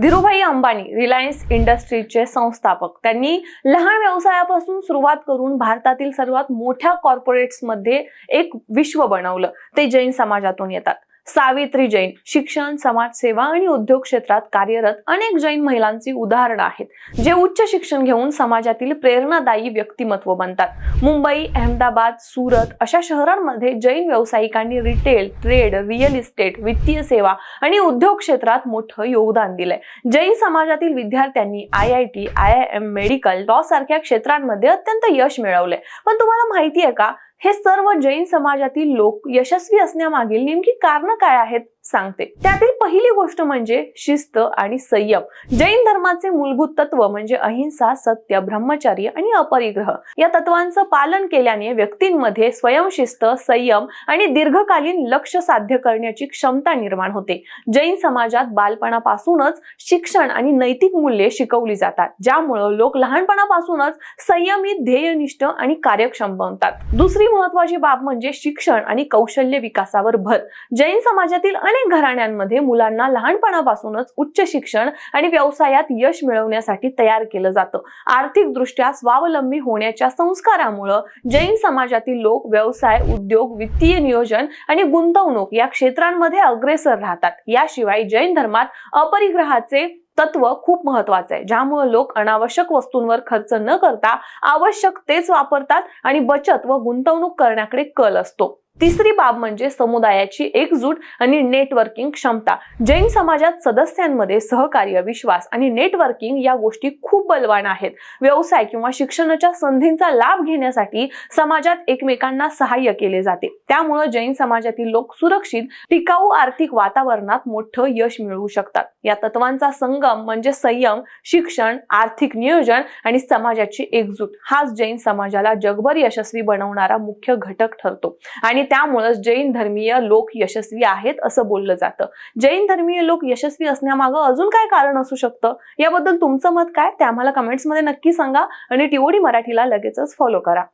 Dhirubhai Ambani Reliance इंडस्ट्रीजचे संस्थापक. त्यांनी लहान व्यवसायापासून सुरुवात करून भारतातील सर्वात मोठ्या कॉर्पोरेट्समध्ये एक विश्व बनवलं. ते जैन समाजातून येतात. सावित्री जैन शिक्षण, समाजसेवा आणि उद्योग क्षेत्रात कार्यरत अनेक जैन महिलांची उदाहरणं आहेत, जे उच्च शिक्षण घेऊन समाजातील प्रेरणादायी व्यक्तिमत्व बनतात. मुंबई, अहमदाबाद, सुरत अशा शहरांमध्ये जैन व्यावसायिकांनी रिटेल, ट्रेड, रिअल इस्टेट, वित्तीय सेवा आणि उद्योग क्षेत्रात मोठं योगदान दिलंय. जैन समाजातील विद्यार्थ्यांनी IIT, IIM, मेडिकल, लॉ सारख्या क्षेत्रांमध्ये अत्यंत यश मिळवलंय. पण तुम्हाला माहिती आहे का, हे सर्व जैन समाजातील लोक यशस्वी असण्यामागील नेमकी कारणं काय आहेत सांगते. त्यातील पहिली गोष्ट म्हणजे शिस्त आणि संयम. जैन धर्माचे मूलभूत तत्व म्हणजे अहिंसा, सत्य, ब्रह्मचर्य आणि अपरिग्रह. या तत्वांचं पालन केल्याने व्यक्तींमध्ये स्वयंशिस्त, संयम आणि दीर्घकालीन लक्ष्य साध्य करण्याची क्षमता निर्माण होते. जैन समाजात बालपणापासूनच शिक्षण आणि नैतिक मूल्ये शिकवली जातात, ज्यामुळे लोक लहानपणापासूनच संयमी, ध्येयनिष्ठ आणि कार्यक्षम बनतात. दुसरी महत्वाची बाब म्हणजे शिक्षण आणि कौशल्य विकासावर भर. जैन समाजातील अनेक घराण्यांमध्ये मुलांना लहानपणापासूनच उच्च शिक्षण आणि व्यवसायात यश मिळवण्यासाठी तयार केलं जातं. आर्थिक दृष्ट्या स्वावलंबी होण्याच्या संस्कारामुळे जैन समाजातील लोक व्यवसाय, उद्योग, वित्तीय नियोजन आणि गुंतवणूक या क्षेत्रांमध्ये अग्रेसर राहतात. याशिवाय जैन धर्मात अपरिग्रहाचे तत्व खूप महत्वाचं आहे, ज्यामुळे लोक अनावश्यक वस्तूंवर खर्च न करता आवश्यक तेच वापरतात आणि बचत व गुंतवणूक करण्याकडे कल असतो. तिसरी बाब म्हणजे समुदायाची एकजूट आणि नेटवर्किंग क्षमता. जैन समाजात सदस्यांमध्ये सहकार्य, विश्वास आणि नेटवर्किंग या गोष्टी खूप बलवान आहेत. व्यवसाय किंवा शिक्षणाच्या संधींचा लाभ घेण्यासाठी समाजात एकमेकांना सहाय्य केले जाते. त्यामुळे जैन समाजातील लोक सुरक्षित, टिकाऊ आर्थिक वातावरणात मोठं यश मिळवू शकतात. या तत्वांचा संगम म्हणजे संयम, शिक्षण, आर्थिक नियोजन आणि समाजाची एकजूट हाच जैन समाजाला जगभर यशस्वी बनवणारा मुख्य घटक ठरतो. आणि त्यामुळे जैन धर्मीय लोक यशस्वी आहेत असं बोललं जातं. जैन धर्मीय लोक यशस्वी असण्यामागं अजून काय कारण असू शकतं, याबद्दल तुमचं मत काय ते आम्हाला कमेंट्समध्ये नक्की सांगा आणि TOD मराठीला लगेचच फॉलो करा.